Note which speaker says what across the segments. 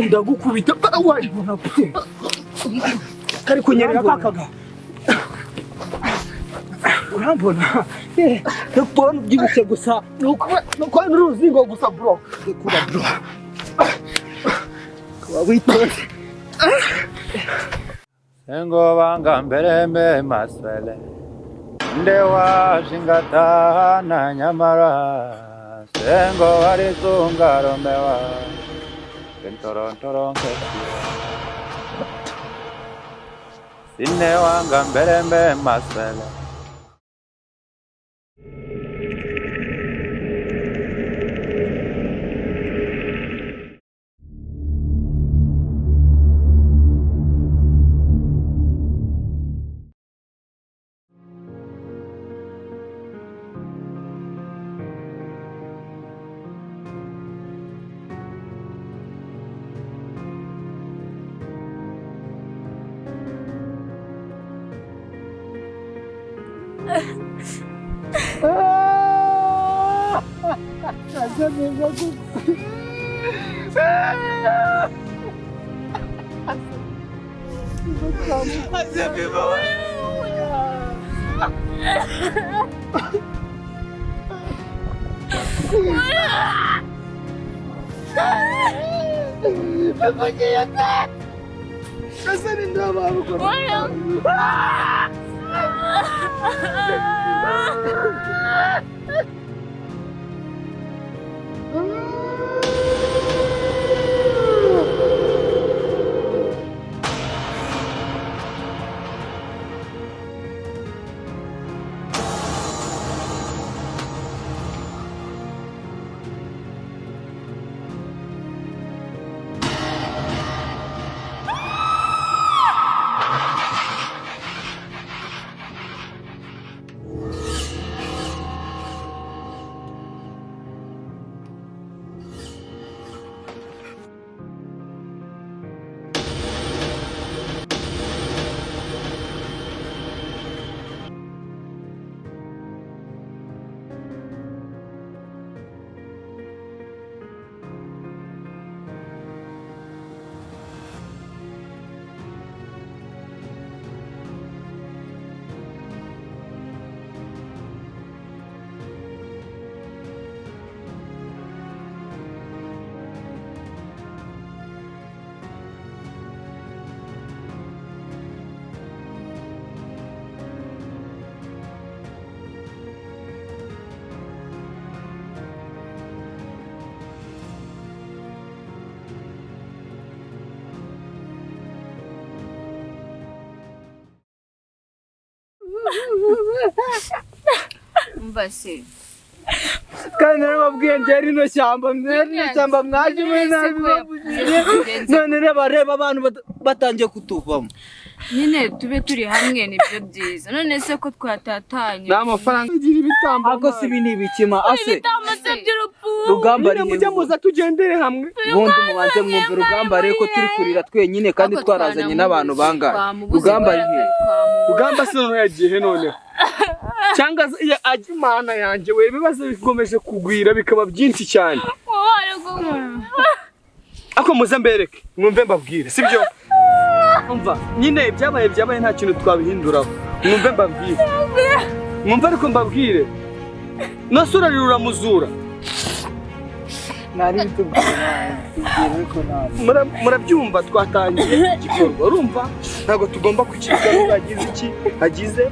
Speaker 1: ndagukubita wayibona gute kari kunyerera kakaga urambona ndakubona ubyibushye gusa nuko n'uruzingo gusa bro kuba bro kuba witonze
Speaker 2: sengo banga mberembe maswele ndewa shingata na nyamara sengo warizunga romewa Toron Sine wanga mberembe maswele
Speaker 3: Mbase
Speaker 1: kandi narababwiye ngeri no shyamba mwaje muri nabi none reba abantu batangiye kutuvamo
Speaker 3: nyine tube turi hamwe nibyo byiza none se ko twatatanye
Speaker 1: n'amafaranga ngira ibitambo ako si binibikima ase
Speaker 3: ibitambo se by'urupfu
Speaker 1: rugamba ari mujya muza tugendere hamwe bundi mubanze mwumve rugamba reko turi kurira twenyine kandi twarazanye n'abantu bangaye rugamba ari rugamba se none yagiye none cyangwa ajimana yanje we bibaze bikomeje kugwira bikaba byinshi cyane ako muze mbereke mwumve mbabwire sibyo umva nyine byabaye nta kintu twabihinduraho mwumve mbabwire mwumve ariko mbabwire nasura riruramuzura nari bitubwira murabyumva twatangiye igikorwa urumva ntago tugomba kwicika n'agize iki agize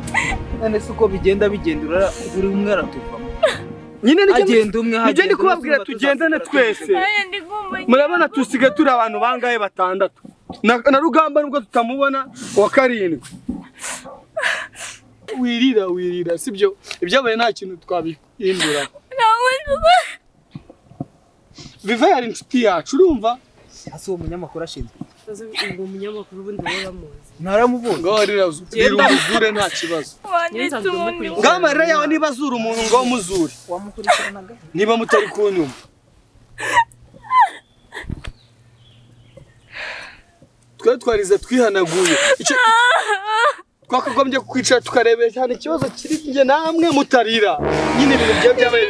Speaker 1: none se uko bigenda bigendura buri umwe aratuvamo nyine agenda umwe hagenda kubabwira tugendane twese murabona tusiga turi abantu bangaye batandatu na rugamba nubwo tutamubona wa karindwi
Speaker 4: wirira sibyo ibyabaye nta kintu twabihindura Viva yari inshuti yacu urumva
Speaker 1: hasi uwo munyamakuru ashinzwe
Speaker 5: ngo umunyamakuru ubundi we bamuzi
Speaker 1: naramubonye
Speaker 4: ngo arira umuzure nta kibazo ngamarira yawe niba azura umuntu ngo muzure
Speaker 1: wamukurikiranaga
Speaker 4: niba mutari kunyuma twarize twihanaguye twakagombye kwicara tukarebera cyane ikibazo kiri nge namwe mutarira nyine ibintu byabaye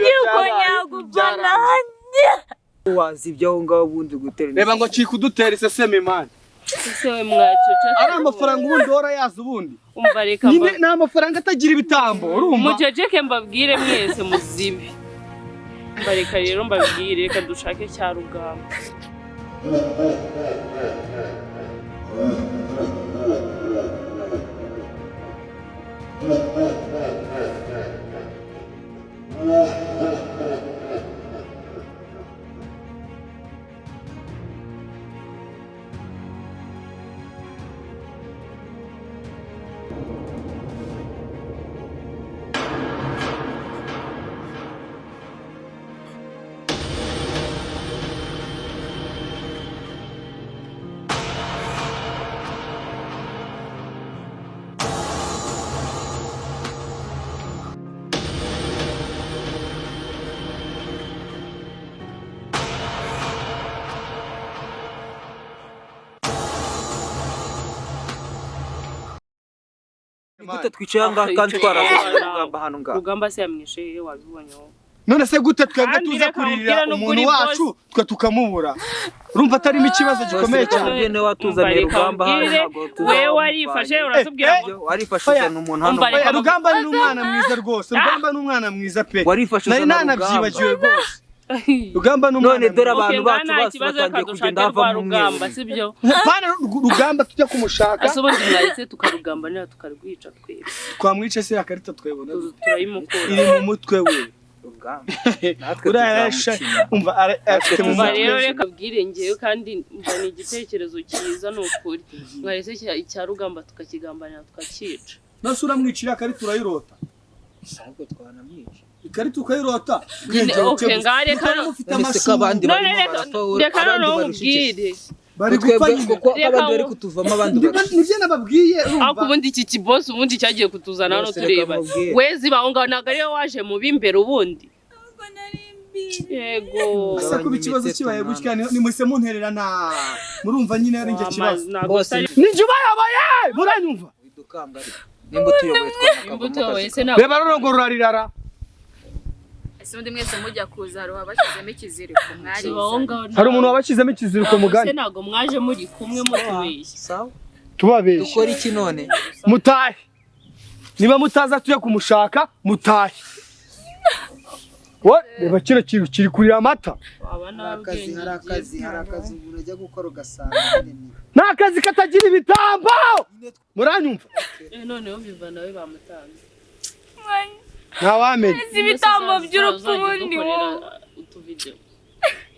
Speaker 1: wazi ibyo ngaho bundi gutera
Speaker 4: reba ngo kiri kudutera iseseme imana
Speaker 5: sewe mwacuca
Speaker 4: ari amafaranga ubundi hora yaza ubundi
Speaker 5: umva reka
Speaker 4: nyine ni amafaranga atagira ibitambo urumva
Speaker 5: muceceke mbabwire mwese muzibi umva reka rero mbabwire reka dushake cya rugamba
Speaker 1: gute twicaye ngaha kandi twaragamba hano ngaha
Speaker 5: rugamba se yamwishe wabibonyeho
Speaker 4: none se gute twebwe tuza kuririra umuntu wacu twe tukamubura urumva atarimo ikibazo gikomeye cyane
Speaker 1: ne watuzaniye rugamba hano
Speaker 5: we warifashe uratubwira
Speaker 1: warifashije n'umuntu hano
Speaker 4: rugamba ni umwana mwiza rwose rugamba ni umwana mwiza pe nari nanabyibagiwe rwose rugamba ni umwana
Speaker 1: none dore abantu bacu bose
Speaker 5: batangiye kugenda hava mu rugamba sibyo
Speaker 4: bana rugamba tujya kumushaka
Speaker 5: asobundi mwahise tukarugamba nira tukarwica twese
Speaker 4: twamwice se yakarita twebona
Speaker 5: turayimukura
Speaker 4: iri mu mutwe we
Speaker 1: rugamba
Speaker 4: urayasha umva afite mu
Speaker 5: mutwe rero reka bwirengeyo kandi mbona igitekerezo cyiza n'ukuri mwahise icya rugamba tukakigambanira tukakica
Speaker 4: nasura mwicira karita turayirota
Speaker 1: sabwo twanamwica
Speaker 4: ikarita ukayirota
Speaker 5: okay ngare kano reka no ubwire
Speaker 4: bari gupfa
Speaker 1: kuko abandi bari kutuvamo abandi
Speaker 4: nivyo nababwiye
Speaker 5: ako ubundi iki kiboss ubundi cyagiye kutuzana hano tureba wezi baonga nagariyo waje mu bimbere ubundi yego
Speaker 4: asa kuba ikibazo kibaye gutya ni mwese muntererana murumva nyine ari nge kibazo ninjye bayabaye muranyumva
Speaker 1: bidukanga nimbuto yoboye
Speaker 5: se na
Speaker 4: reba rorongo rurarirara
Speaker 3: ese undi mwese mujya kuza hari abashizemo ikiziriko mwari
Speaker 4: hari umuntu wabashizemo ikiziriko mugani
Speaker 5: se nago mwaje muri kumwe mutubeshye
Speaker 1: sawa
Speaker 4: tubabeshye
Speaker 1: dukora iki none
Speaker 4: mutahe niba mutaza tuje kumushaka mutahe reba kino kintu kiri kurira amata
Speaker 1: harakazi umuntu ajya gukora ugasanga
Speaker 4: nta kazi katagira ibitambo muranyumva
Speaker 5: none yo biva nawe bamutanze
Speaker 4: ntawamenye
Speaker 3: ibitambo by'urupfu ubundi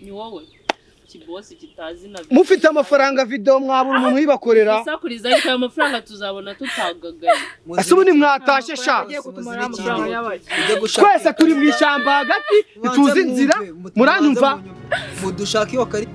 Speaker 5: ni wowe kibosi kitazi na
Speaker 4: mufite amafaranga video mwabura umuntu yibakorera
Speaker 5: sakuriza ariko ayo mafaranga tuzabona tutagagaye
Speaker 4: ase ubundi mwatashe sha twese turi mu ishyamba hagati ituze inzira muranyumva
Speaker 1: mudushaka iyo kari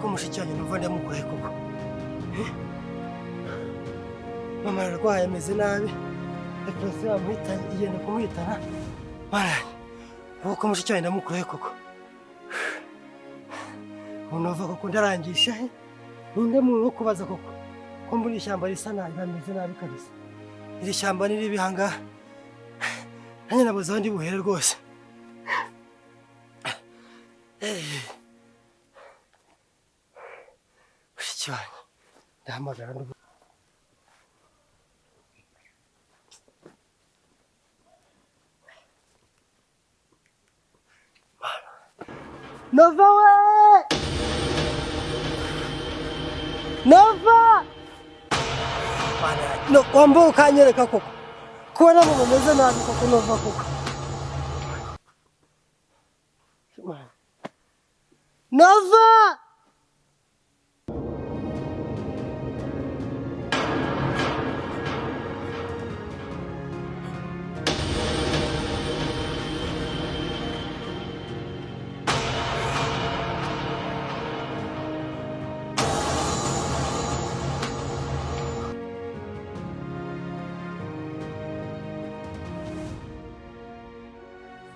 Speaker 6: ko mushikanye numva ndamugoye koko mama ararwaye ameze nabi rwose bamuhitanye igenda kumuhitana baranye ko mushikanye ndamugoye koko umuntu ava koko ndarangisha ninde muntu wo kubaza koko ko muri ishyamba risa nabi bameze nabi kabisa iri shyamba niri bihanga nanye nabuze abandi buhere rwose mushiki wanjye ndahamagara Nova we! Nova! No, wambaye ukanyereka koko. Kubona mu bameze nabi koko Nova koko. Nova!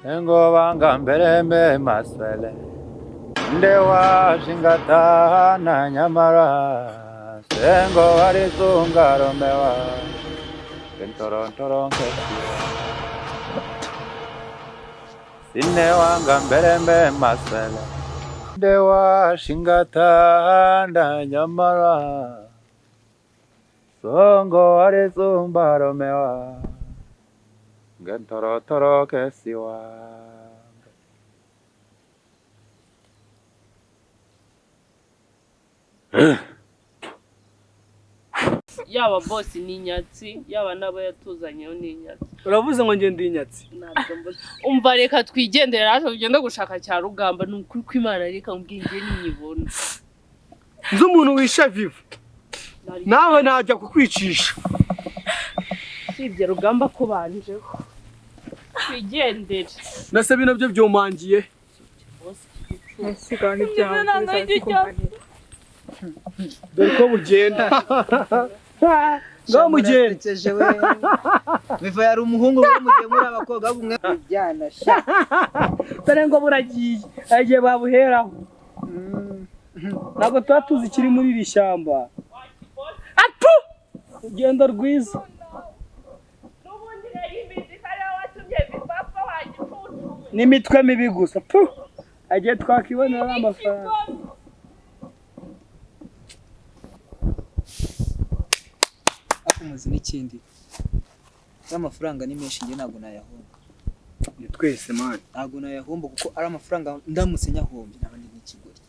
Speaker 2: Sengoba ngamberembe maswele ndewa shingatana nyamara sengo warisunga romewa kentorontoron kesiwa sinewa ngamberembe maswele ndewa shingatana nyamara songo warisunga romewa Gantoro kesiwa
Speaker 5: yaba boss ni inyatsi yaba nabo yatuzanyeho ni inyatsi.
Speaker 4: Uravuze ngo ngende inyatsi.
Speaker 5: Ntabwo mbuze. Umva reka twigendere rero tugende gushaka cya rugamba n'ukuri kw'Imana reka mbwinge ninyibona.
Speaker 4: Nzo umuntu wisha vivu. Nawe najya kukwicisha.
Speaker 5: Sibye rugamba ko banjeho. Twigendere.
Speaker 4: Nase bino byo byomangiye.
Speaker 3: Asigana ibyaha.
Speaker 4: Dore ko bugenda. Ngo mugende.
Speaker 1: Biva yari umuhungu we mugiye muri abakobwa bumwe byana sha.
Speaker 4: Dore ngo buragiye. Agiye babuheraho. Ntabwo tuba tuzi ikiri muri iri shyamba. Apu! Ugendo rwiza. N'imitwe mibi gusa. Pu! Agiye twakibonera amafaranga.
Speaker 1: Akumuzi n'ikindi. Amafaranga ni menshi nge ntabwo nayahomba.
Speaker 4: Ni twese man.
Speaker 1: Ntabwo nayahomba kuko ari amafaranga ndamutse nyahombye nabandi n'ikigori.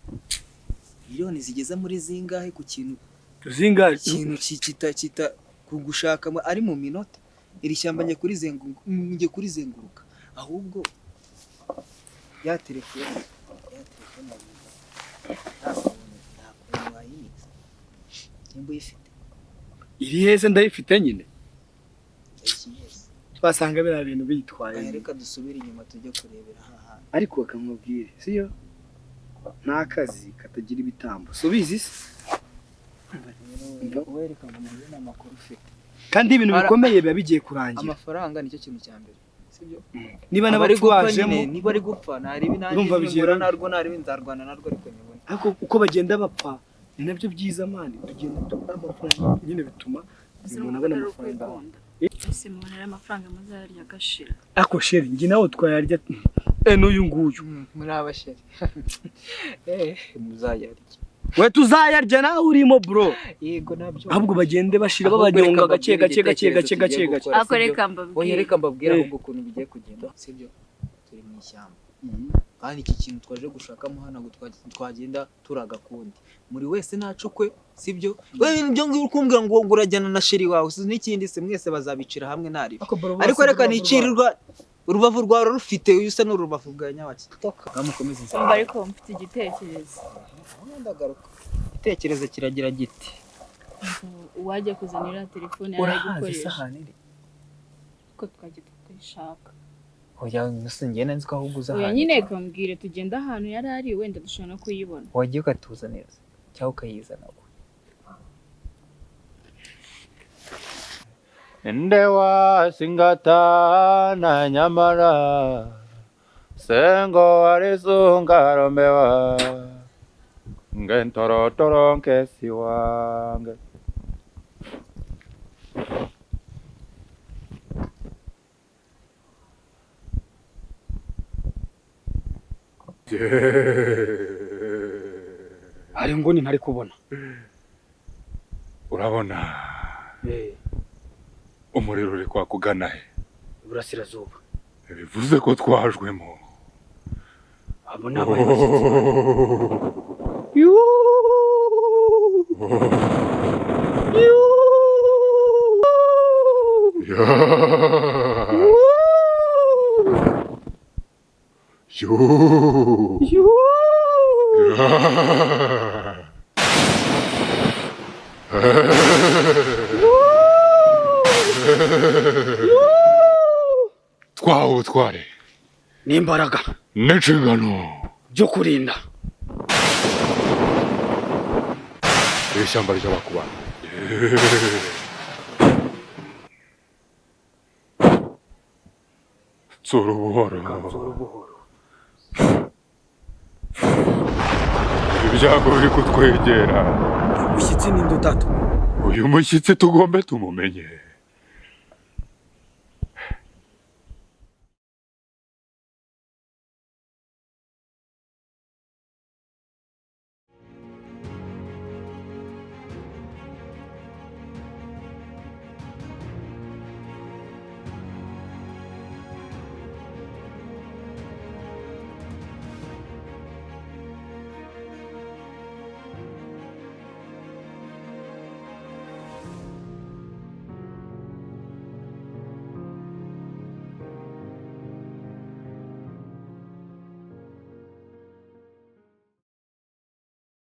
Speaker 1: Miliyoni zigeze muri zingahe ku kintu?
Speaker 4: Tuzingahe?
Speaker 1: Ikintu kita kugushaka ari mu minota. Iri shyamba njye kuri zenguruka. Ahubwo ya telefone wayinitse nimba uyifite
Speaker 4: iri heze ndayifite nyine twasanga bira bintu bitwaye
Speaker 1: reka dusubire inyuma tujye kurebera aha
Speaker 4: ariko bakamubwire siyo nta kazi katagira ibitambo subizi se
Speaker 1: wereka ngo mubona amakuru ufite
Speaker 4: kandi ibintu bikomeye biba bigiye kurangira
Speaker 1: amafaranga nicyo kintu cya mbere
Speaker 4: niba n'abatwajemo
Speaker 1: niba ari gupfa nari binangiye narwo nari binzarwana narwo ariko nyibona
Speaker 4: ariko uko bagenda bapfa ni nabyo byiza mani tugenda tukora amafaranga nyine bituma umuntu abona amafaranga
Speaker 3: ese mubonera amafaranga mazarya gashira
Speaker 4: ako sheri ngi nawe twayarya n'uyu nguyu
Speaker 1: muri abasheri muzayarya
Speaker 4: we tuzayarya nawe urimo bro
Speaker 1: yego nabyo
Speaker 4: ahubwo bagende bashira babanyonga gake
Speaker 3: ako reka
Speaker 1: mbabwira ahubwo ukuntu bigiye kugenda sibyo turi mu ishyamba kandi iki kintu twaje gushakamo hano twagenda turagakundi muri wese nacukwe sibyo we ibyo ngiro kumbwira ngo urajyana na sheri wawe n'ikindi se mwese bazabicira hamwe nari ariko reka nicirirwa urubavu rwawe rufite usa n'urubavu bwa nyabaki bamukomeza
Speaker 3: umva ariko mfite igitekerezo
Speaker 1: ndagaruka igitekerezo kiragira giti
Speaker 3: uwajya kuzanira telefone yari gukoresha ko twajya tukayishaka
Speaker 1: oya nsingiye nzi ko ahubwo uza
Speaker 3: oya nyine kambwire tugenda ahantu yari ari wenda dushobora kuyibona
Speaker 1: wagiye ukatuza neza cyangwa ukayizana
Speaker 2: Ndewa singatana nyamara sengo warisunga romewa ngentoro nkesiwange
Speaker 4: ari ngoni ntari kubona
Speaker 2: urabona umuriro uri kwakugana he?
Speaker 1: Iburasirazuba.
Speaker 2: Bivuze ko twajwemo.
Speaker 1: Abo ni abayobozi.
Speaker 2: Twawutware
Speaker 1: n'imbaraga
Speaker 2: n'inshingano
Speaker 1: byo kurinda
Speaker 2: ishyamba ry'abakubana. Tsura buhoro. Ibyago biri kutwegera.
Speaker 1: umushyitsi n'indi utatu.
Speaker 2: Uyu mushyitsi tugombe tumumenye.